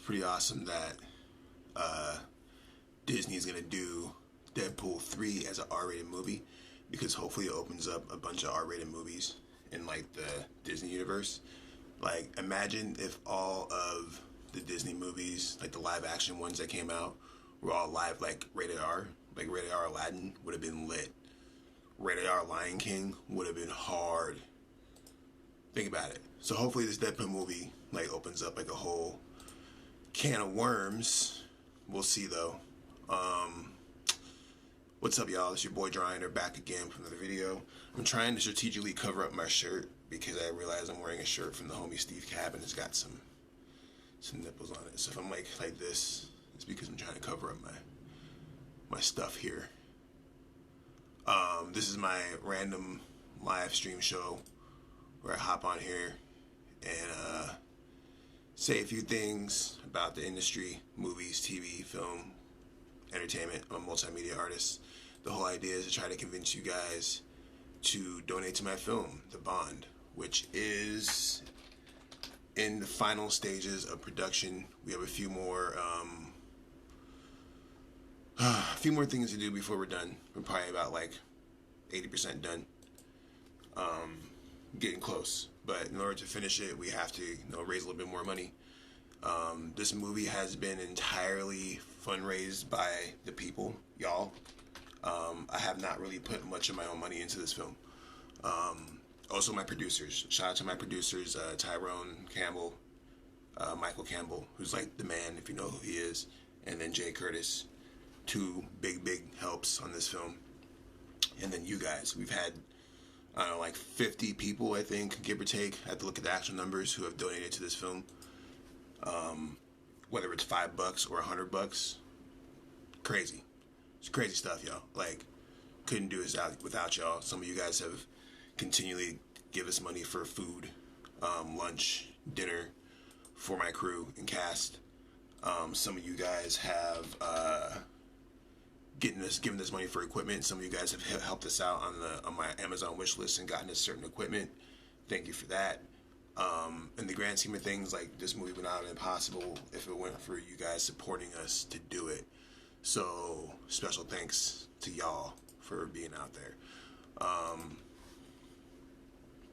pretty awesome that Disney is gonna do Deadpool 3 as an R-rated movie, because hopefully it opens up a bunch of R-rated movies in like the Disney universe. Like, imagine if all of the Disney movies, like the live action ones that came out, were all live, like rated R. Like rated R Aladdin would have been lit. Rated R Lion King would have been hard. Think about it. So hopefully this Deadpool movie like opens up like a whole can of worms. We'll see though. What's up, y'all? It's your boy Jaron back again from another video. I'm trying to strategically cover up my shirt because I realize I'm wearing a shirt from the homie Steve Cab and it's got some nipples on it. So if I'm like this, it's because I'm trying to cover up my stuff here. This is my random live stream show where I hop on here and say a few things about the industry, movies, TV, film, entertainment. I'm a multimedia artist. The whole idea is to try to convince you guys to donate to my film, The Bond, which is in the final stages of production. We have a few more things to do before we're done. We're probably about like 80% done. Getting close, but in order to finish it, we have to raise a little bit more money. This movie has been entirely fundraised by the people, y'all. I have not really put much of my own money into this film. Also my producers. Shout out to my producers, Tyrone Campbell, Michael Campbell, who's like the man if you know who he is, and then Jay Curtis. Two big helps on this film. And then you guys. We've had, I don't know, like 50 people, I think, give or take. I have to look at the actual numbers who have donated to this film. Whether it's $5 or $100, crazy. It's crazy stuff, y'all. Like, couldn't do this without y'all. Some of you guys have continually give us money for food, lunch, dinner for my crew and cast. Some of you guys have given us money for equipment. Some of you guys have helped us out on my Amazon wish list and gotten us certain equipment. Thank you for that. In the grand scheme of things, like, this movie would not have been possible if it weren't for you guys supporting us to do it. So special thanks to y'all for being out there.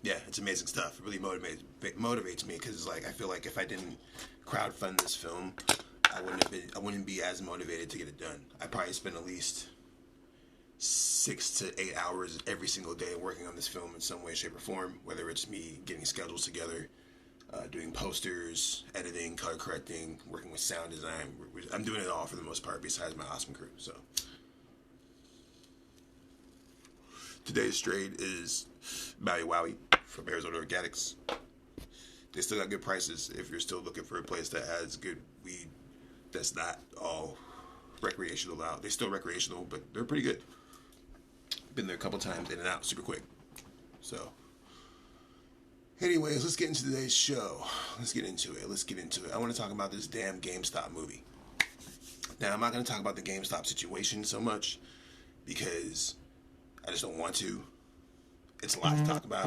Yeah, it's amazing stuff. It really motivates me because, like, I feel like if I didn't crowdfund this film, I wouldn't be as motivated to get it done. I probably spend at least 6 to 8 hours every single day working on this film in some way, shape, or form, whether it's me getting schedules together, doing posters, editing, color correcting, working with sound design. I'm doing it all for the most part, besides my awesome crew. So today's trade is Maui Wowie from Arizona Organics. They still got good prices if you're still looking for a place that has good weed that's not all recreational out. They're still recreational, but they're pretty good. Been there a couple times, in and out, super quick. So, anyways, let's get into today's show. Let's get into it. I want to talk about this damn GameStop movie. Now, I'm not going to talk about the GameStop situation so much because I just don't want to. It's a lot to talk about.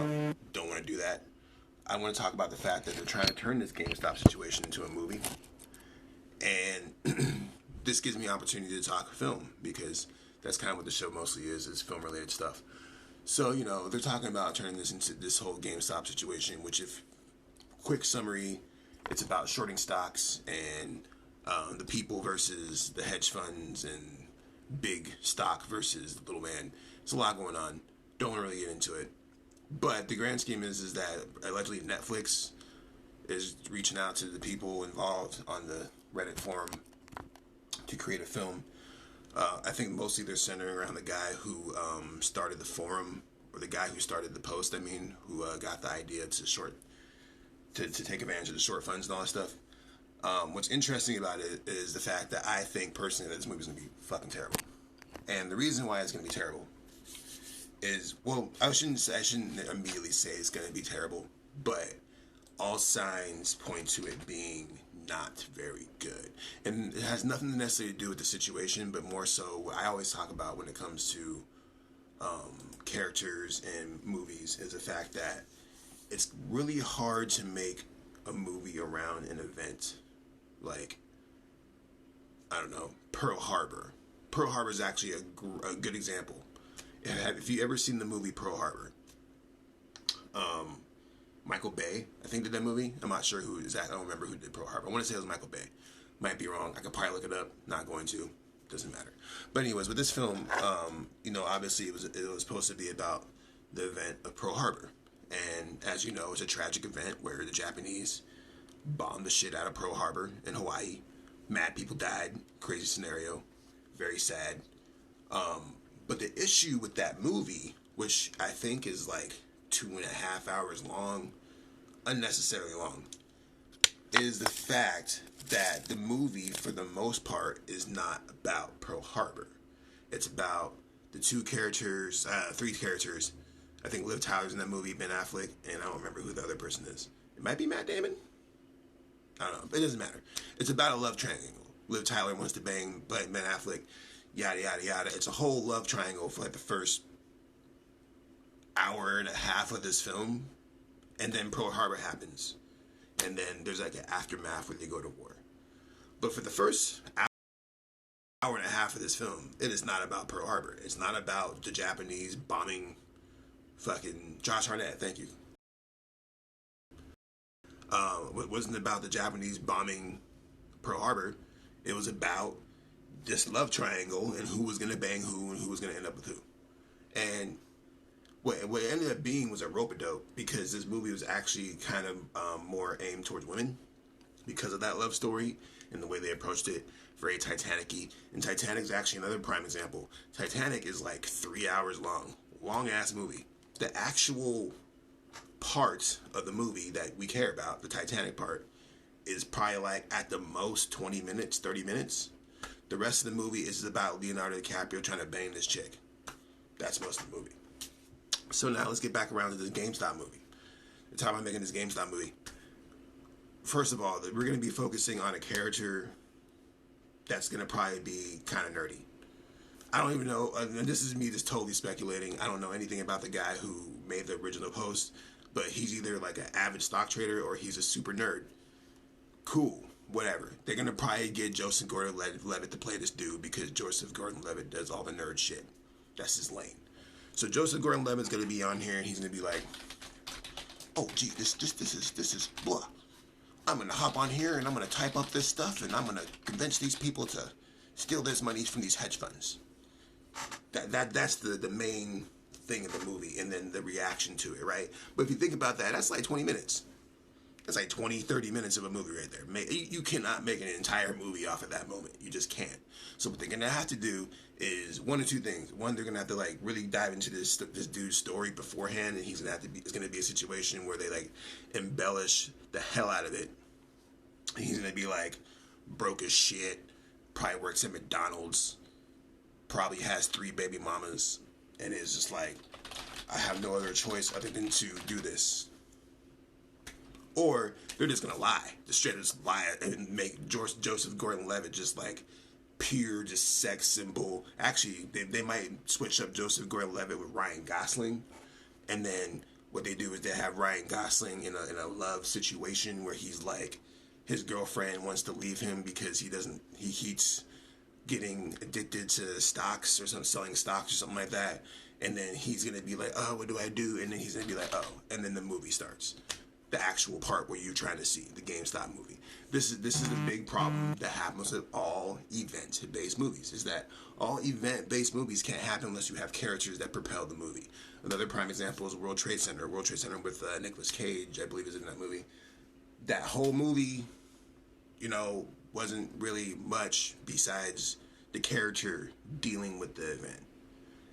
Don't want to do that. I want to talk about the fact that they're trying to turn this GameStop situation into a movie. And this gives me an opportunity to talk film because that's kind of what the show mostly is film-related stuff. So, they're talking about turning this into this whole GameStop situation, which, if quick summary, it's about shorting stocks and the people versus the hedge funds and big stock versus the little man. It's a lot going on. Don't want to really get into it. But the grand scheme is that allegedly Netflix is reaching out to the people involved on the Reddit forum to create a film. I think mostly they're centering around the guy who started the forum, or the guy who started the post, who got the idea to take advantage of the short funds and all that stuff. What's interesting about it is the fact that I think personally that this movie's going to be fucking terrible. And the reason why it's going to be terrible is, well, I shouldn't immediately say it's going to be terrible, but all signs point to it being not very good. And it has nothing necessarily to do with the situation, but more so what I always talk about when it comes to characters in movies is the fact that it's really hard to make a movie around an event like, I don't know, Pearl Harbor. Pearl Harbor is actually a good example. If you ever seen the movie Pearl Harbor, Michael Bay, I think, did that movie. I'm not sure who exactly. I don't remember who did Pearl Harbor. I want to say it was Michael Bay. Might be wrong. I could probably look it up. Not going to. Doesn't matter. But anyways, with this film, obviously it was supposed to be about the event of Pearl Harbor, and as you know, it's a tragic event where the Japanese bombed the shit out of Pearl Harbor in Hawaii. Mad people died. Crazy scenario. Very sad. But the issue with that movie, which I think is like 2.5 hours long, unnecessarily long, is the fact that the movie, for the most part, is not about Pearl Harbor. It's about the three characters. I think Liv Tyler's in that movie, Ben Affleck, and I don't remember who the other person is. It might be Matt Damon. I don't know. It doesn't matter. It's about a love triangle. Liv Tyler wants to bang Ben Affleck, yada, yada, yada. It's a whole love triangle for like the first hour and a half of this film, and then Pearl Harbor happens, and then there's like an aftermath where they go to war. But for the first hour and a half of this film, it is not about Pearl Harbor. It's not about the Japanese bombing fucking Josh Hartnett. Thank you. It wasn't about the Japanese bombing Pearl Harbor. It was about this love triangle and who was going to bang who and who was going to end up with who. And what it ended up being was a rope-a-dope, because this movie was actually kind of more aimed towards women because of that love story and the way they approached it. Very Titanic-y. And Titanic is actually another prime example. Titanic is like 3 hours long. Long-ass movie. The actual part of the movie that we care about, the Titanic part, is probably like at the most 20 minutes, 30 minutes. The rest of the movie is about Leonardo DiCaprio trying to bang this chick. That's most of the movie. So now let's get back around to this GameStop movie. The time I'm making this GameStop movie. First of all, we're going to be focusing on a character that's going to probably be kind of nerdy. I don't even know, and this is me just totally speculating. I don't know anything about the guy who made the original post, but he's either like an avid stock trader or he's a super nerd. Cool, whatever. They're going to probably get Joseph Gordon-Levitt to play this dude because Joseph Gordon-Levitt does all the nerd shit. That's his lane. So Joseph Gordon-Levitt's going to be on here and he's going to be like, oh, gee, this is blah. I'm going to hop on here and I'm going to type up this stuff and I'm going to convince these people to steal this money from these hedge funds. That's the main thing of the movie, and then the reaction to it, right? But if you think about that, that's like 20 minutes. That's like 20, 30 minutes of a movie right there. You cannot make an entire movie off of that moment. You just can't. So what they're going to have to do is one or two things. One, they're going to have to like really dive into this dude's story beforehand, and it's going to be a situation where they like embellish the hell out of it. He's going to be like broke as shit, probably works at McDonald's, probably has 3 baby mamas, and is just like, I have no other choice other than to do this. Or they're just gonna lie, just straight up just lie and make Joseph Gordon-Levitt just like pure, just sex symbol. Actually, they might switch up Joseph Gordon-Levitt with Ryan Gosling, and then what they do is they have Ryan Gosling in a love situation where he's like, his girlfriend wants to leave him because he keeps getting addicted to stocks or selling stocks or something like that, and then he's gonna be like, oh, what do I do? And then he's gonna be like, oh, and then the movie starts. The actual part where you're trying to see the GameStop movie. This is the big problem that happens with all event-based movies, is that all event-based movies can't happen unless you have characters that propel the movie. Another prime example is World Trade Center. World Trade Center with Nicolas Cage, I believe, is in that movie. That whole movie, wasn't really much besides the character dealing with the event.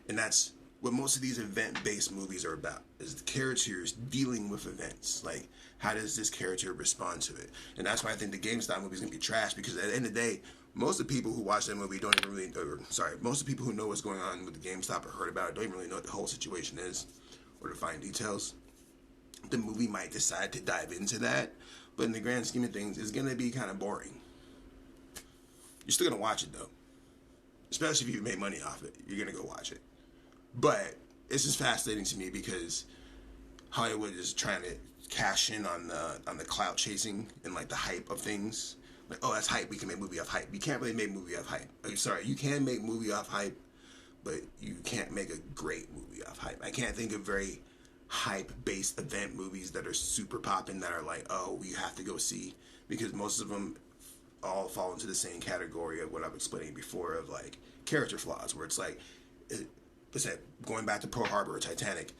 And that's what most of these event-based movies are about, is the characters dealing with events. Like, how does this character respond to it? And that's why I think the GameStop movie is going to be trash, because at the end of the day, most of the people who watch that movie don't even really, most of the people who know what's going on with the GameStop or heard about it don't even really know what the whole situation is or the fine details. The movie might decide to dive into that, but in the grand scheme of things, it's going to be kind of boring. You're still going to watch it, though. Especially if you made money off it. You're going to go watch it. But it's just fascinating to me because Hollywood is trying to cash in on the clout chasing and like the hype of things. Like, oh, that's hype. We can make movie off hype. You can't really make movie off hype. I'm sorry, you can make movie off hype, but you can't make a great movie off hype. I can't think of very hype-based event movies that are super popping that are like, oh, you have to go see, because most of them all fall into the same category of what I'm explaining before of like character flaws, where it's like, what's that? Going back to Pearl Harbor or Titanic,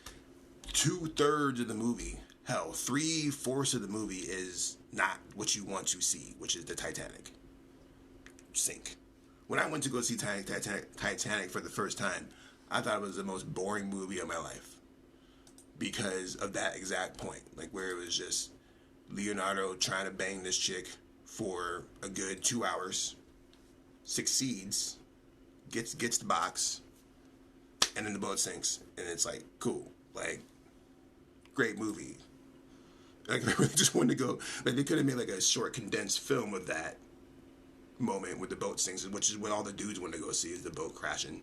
2/3 of the movie, hell, 3/4 of the movie is not what you want to see, which is the Titanic sink. When I went to go see Titanic for the first time, I thought it was the most boring movie of my life because of that exact point, like where it was just Leonardo trying to bang this chick for a good 2 hours, succeeds, gets the box, and then the boat sinks, and it's like, cool, like, great movie. Like, I really just wanted to go, like, they could have made like a short condensed film of that moment with the boat sinks, which is what all the dudes want to go see, is the boat crashing.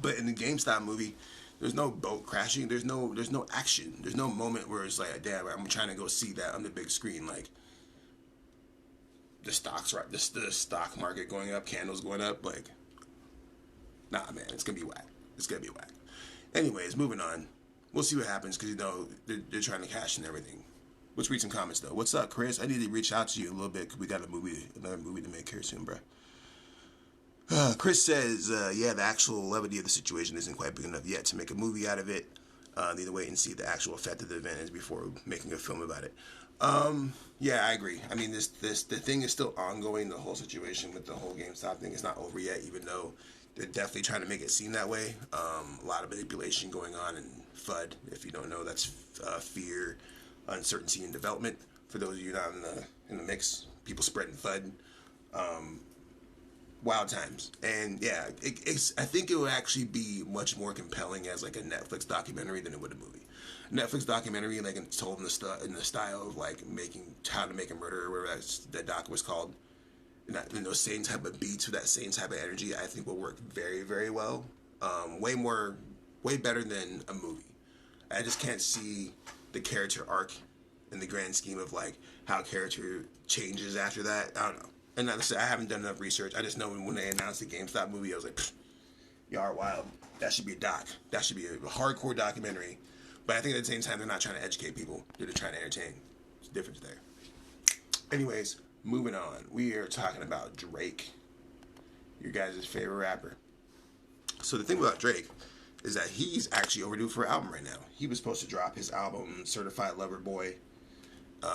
But in the GameStop movie, there's no boat crashing, there's no action, there's no moment where it's like, damn, I'm trying to go see that on the big screen, like, the stocks, right, the stock market going up, candles going up, like, nah, man, it's gonna be whack. It's gonna be whack. Anyways, moving on. We'll see what happens, because, you know, they're trying to cash and everything. Let's read some comments, though. What's up, Chris? I need to reach out to you a little bit, because we got another movie to make here soon, bro. Chris says, yeah, the actual levity of the situation isn't quite big enough yet to make a movie out of it. Need to wait and see the actual effect of the event is before making a film about it. Yeah, I agree. I mean, the thing is still ongoing. The whole situation with the whole GameStop thing is not over yet, even though they're definitely trying to make it seem that way. A lot of manipulation going on, and FUD, if you don't know, that's fear, uncertainty, and development. For those of you not in the mix, people spreading FUD. Wild times. And yeah, I think it would actually be much more compelling as like a Netflix documentary than it would a movie. Netflix documentary, like, told in the style of like How to Make a Murder, or whatever that doc was called. In those same type of beats with that same type of energy, I think will work very, very well. Way better than a movie. I just can't see the character arc in the grand scheme of like how character changes after that. I don't know. And like I said, I haven't done enough research. I just know when they announced the GameStop movie, I was like, y'all are wild. That should be a doc. That should be a hardcore documentary. But I think at the same time, they're not trying to educate people. They're just trying to entertain. There's a difference there. Anyways, moving on. We are talking about Drake, your guys' favorite rapper. So the thing about Drake is that he's actually overdue for an album right now. He was supposed to drop his album, Certified Lover Boy,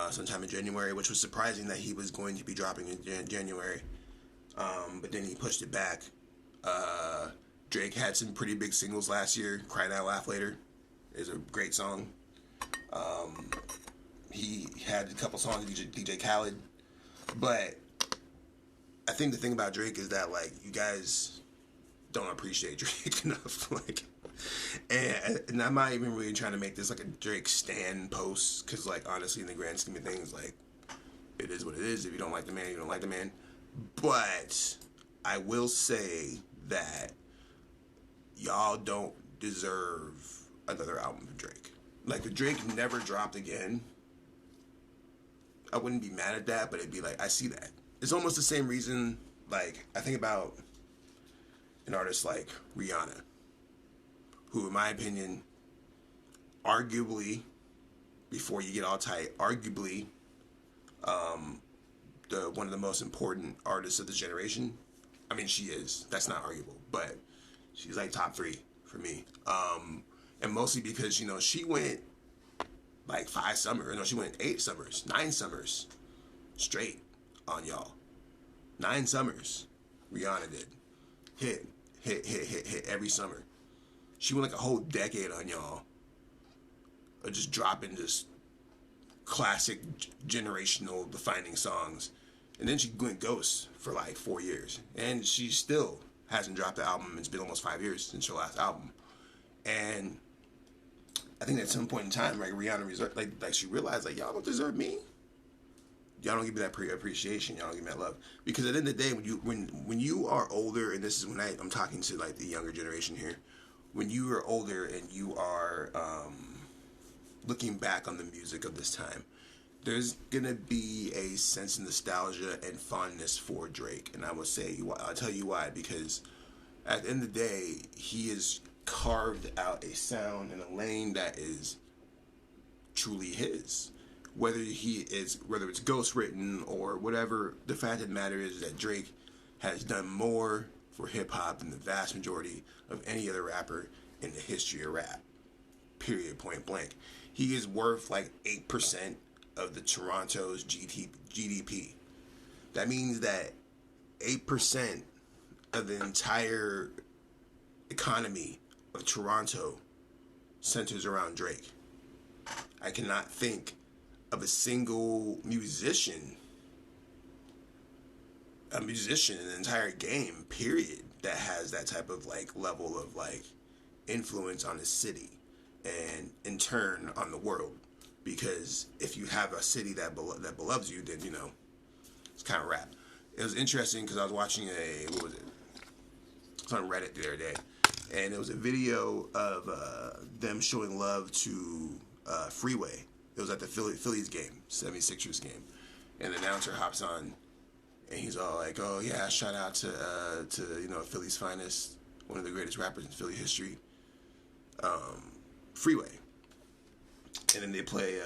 sometime in January, which was surprising that he was going to be dropping in January. But then he pushed it back. Drake had some pretty big singles last year. Cry Now, Laugh Later is a great song. He had a couple songs with DJ Khaled. But I think the thing about Drake is that, like, you guys don't appreciate Drake enough. Like, and I'm not even really trying to make this like a Drake stan post, because, like, honestly, in the grand scheme of things, like, it is what it is. If you don't like the man, you don't like the man. But I will say that y'all don't deserve another album from Drake. Like, if Drake never dropped again, I wouldn't be mad at that, but it'd be like, I see that. It's almost the same reason, like, I think about an artist like Rihanna, who, in my opinion, arguably, before you get all tight, arguably, one of the most important artists of this generation. I mean, she is. That's not arguable, but she's like top 3 for me. And mostly because, you know, she went like 5 summers. No, she went 8 summers, 9 summers straight on y'all. 9 summers Rihanna did. Hit every summer. She went like a whole decade on y'all of just dropping just classic generational defining songs. And then she went ghost for like 4 years. And she still hasn't dropped the album. It's been almost 5 years since her last album. And I think at some point in time, like, Rihanna like she realized, like, y'all don't deserve me. Y'all don't give me that appreciation. Y'all don't give me that love. Because at the end of the day, when you are older, and this is when I'm talking to like the younger generation here, when you are older and you are looking back on the music of this time, there's gonna be a sense of nostalgia and fondness for Drake, and I'll tell you why. Because at the end of the day, he has carved out a sound and a lane that is truly his. Whether it's ghostwritten or whatever, the fact of the matter is that Drake has done more for hip hop than the vast majority of any other rapper in the history of rap. Period. Point blank. He is worth like 8% of the Toronto's GDP. That means that 8% of the entire economy of Toronto centers around Drake. I cannot think of a single musician in the entire game, period, that has that type of like level of like influence on the city and in turn on the world. Because if you have a city that beloves you, then it's kind of rap. It was interesting because I was watching it was on Reddit the other day, and it was a video of them showing love to Freeway. It was at the Phillies game, 76ers game, and the announcer hops on, and he's all like, "Oh yeah, shout out to Philly's finest, one of the greatest rappers in Philly history, Freeway." And then they play,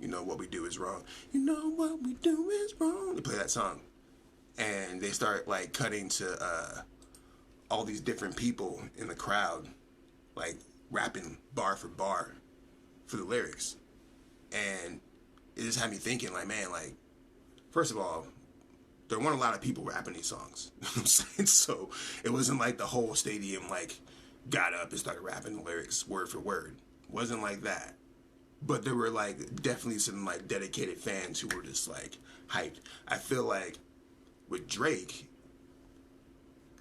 What We Do Is Wrong. You know what we do is wrong. They play that song, and they start like cutting to all these different people in the crowd, like rapping bar for bar for the lyrics. And it just had me thinking, like, man, like, first of all, there weren't a lot of people rapping these songs. You know what I'm saying? So it wasn't like the whole stadium, like, got up and started rapping the lyrics word for word. It wasn't like that. But there were, like, definitely some, like, dedicated fans who were just, like, hyped. I feel like with Drake,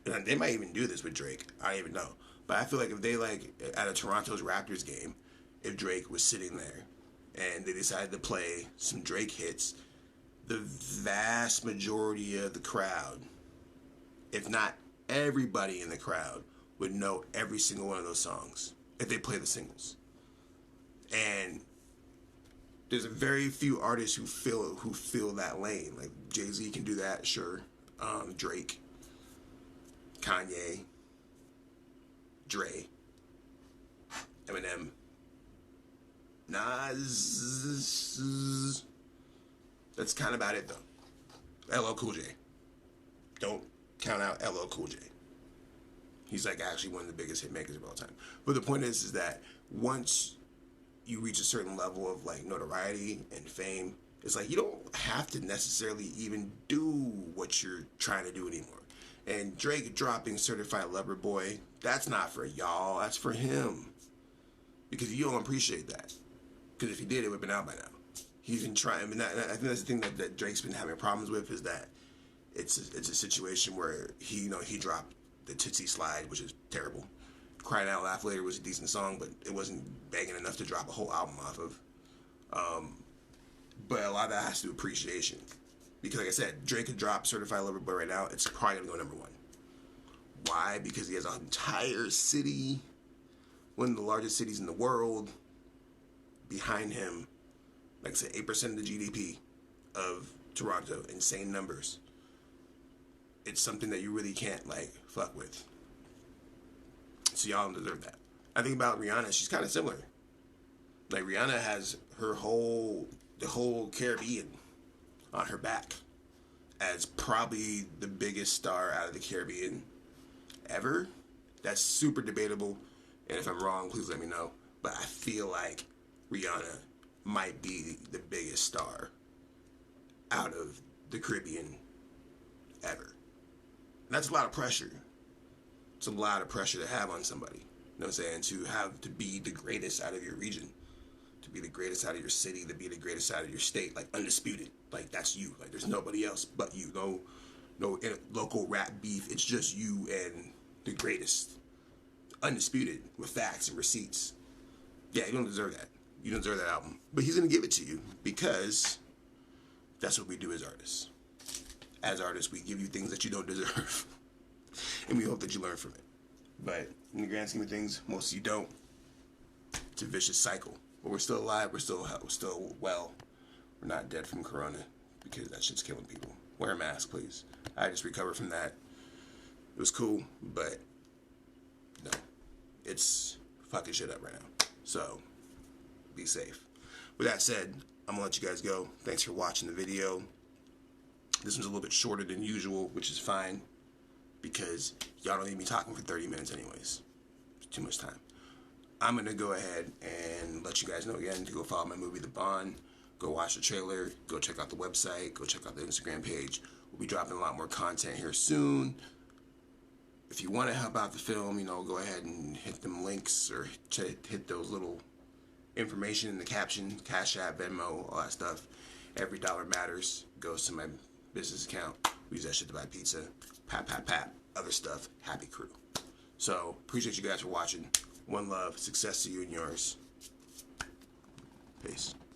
and they might even do this with Drake, I don't even know. But I feel like if they, like, at a Toronto's Raptors game, if Drake was sitting there, and they decided to play some Drake hits, the vast majority of the crowd, if not everybody in the crowd, would know every single one of those songs if they play the singles. And there's a very few artists who fill that lane. Like Jay-Z can do that, sure. Drake, Kanye, Dre, Eminem, Nas. That's kind of about it, though. LL Cool J. Don't count out LL Cool J. He's like actually one of the biggest hit makers of all time. But the point is that once you reach a certain level of like notoriety and fame, it's like you don't have to necessarily even do what you're trying to do anymore. And Drake dropping Certified Lover Boy, that's not for y'all, that's for him. Because you don't appreciate that. Because if he did, it would have been out by now. He's been trying. I mean, I think that's the thing that Drake's been having problems with, is that it's a situation where he dropped the Tootsie Slide, which is terrible. Crying Out Laugh Later was a decent song, but it wasn't banging enough to drop a whole album off of. But a lot of that has to do with appreciation. Because like I said, Drake could drop Certified Lover Boy right now, it's probably going to go number one. Why? Because he has an entire city, one of the largest cities in the world, behind him. Like I said, 8% of the GDP of Toronto. Insane numbers. It's something that you really can't, like, fuck with. So y'all don't deserve that. I think about Rihanna, she's kind of similar. Like, Rihanna has the whole Caribbean on her back as probably the biggest star out of the Caribbean ever. That's super debatable, and if I'm wrong, please let me know. But I feel like Rihanna might be the biggest star out of the Caribbean ever. And that's a lot of pressure. It's a lot of pressure to have on somebody. You know what I'm saying? To have to be the greatest out of your region, to be the greatest out of your city, to be the greatest out of your state, like undisputed. Like that's you. Like there's nobody else but you. No local rap beef. It's just you and the greatest. Undisputed with facts and receipts. Yeah, you don't deserve that. You don't deserve that album. But he's going to give it to you because that's what we do as artists. As artists, we give you things that you don't deserve. And we hope that you learn from it. But in the grand scheme of things, most of you don't. It's a vicious cycle. But we're still alive. We're still well. We're not dead from corona, because that shit's killing people. Wear a mask, please. I just recovered from that. It was cool, but no, it's fucking shit up right now. So be safe. With that said, I'm gonna let you guys go. Thanks for watching the video. This one's a little bit shorter than usual, which is fine, because y'all don't need me talking for 30 minutes anyways. It's too much time. I'm gonna go ahead and let you guys know again to go follow my movie The Bond. Go watch the trailer. Go check out the website. Go check out the Instagram page. We'll be dropping a lot more content here soon. If you want to help out the film, go ahead and hit them links, or hit those little information in the caption, Cash App, Venmo, all that stuff. Every dollar matters. Goes to my business account. We use that shit to buy pizza. Pap, pap, pap. Other stuff. Happy crew. So, appreciate you guys for watching. One love. Success to you and yours. Peace.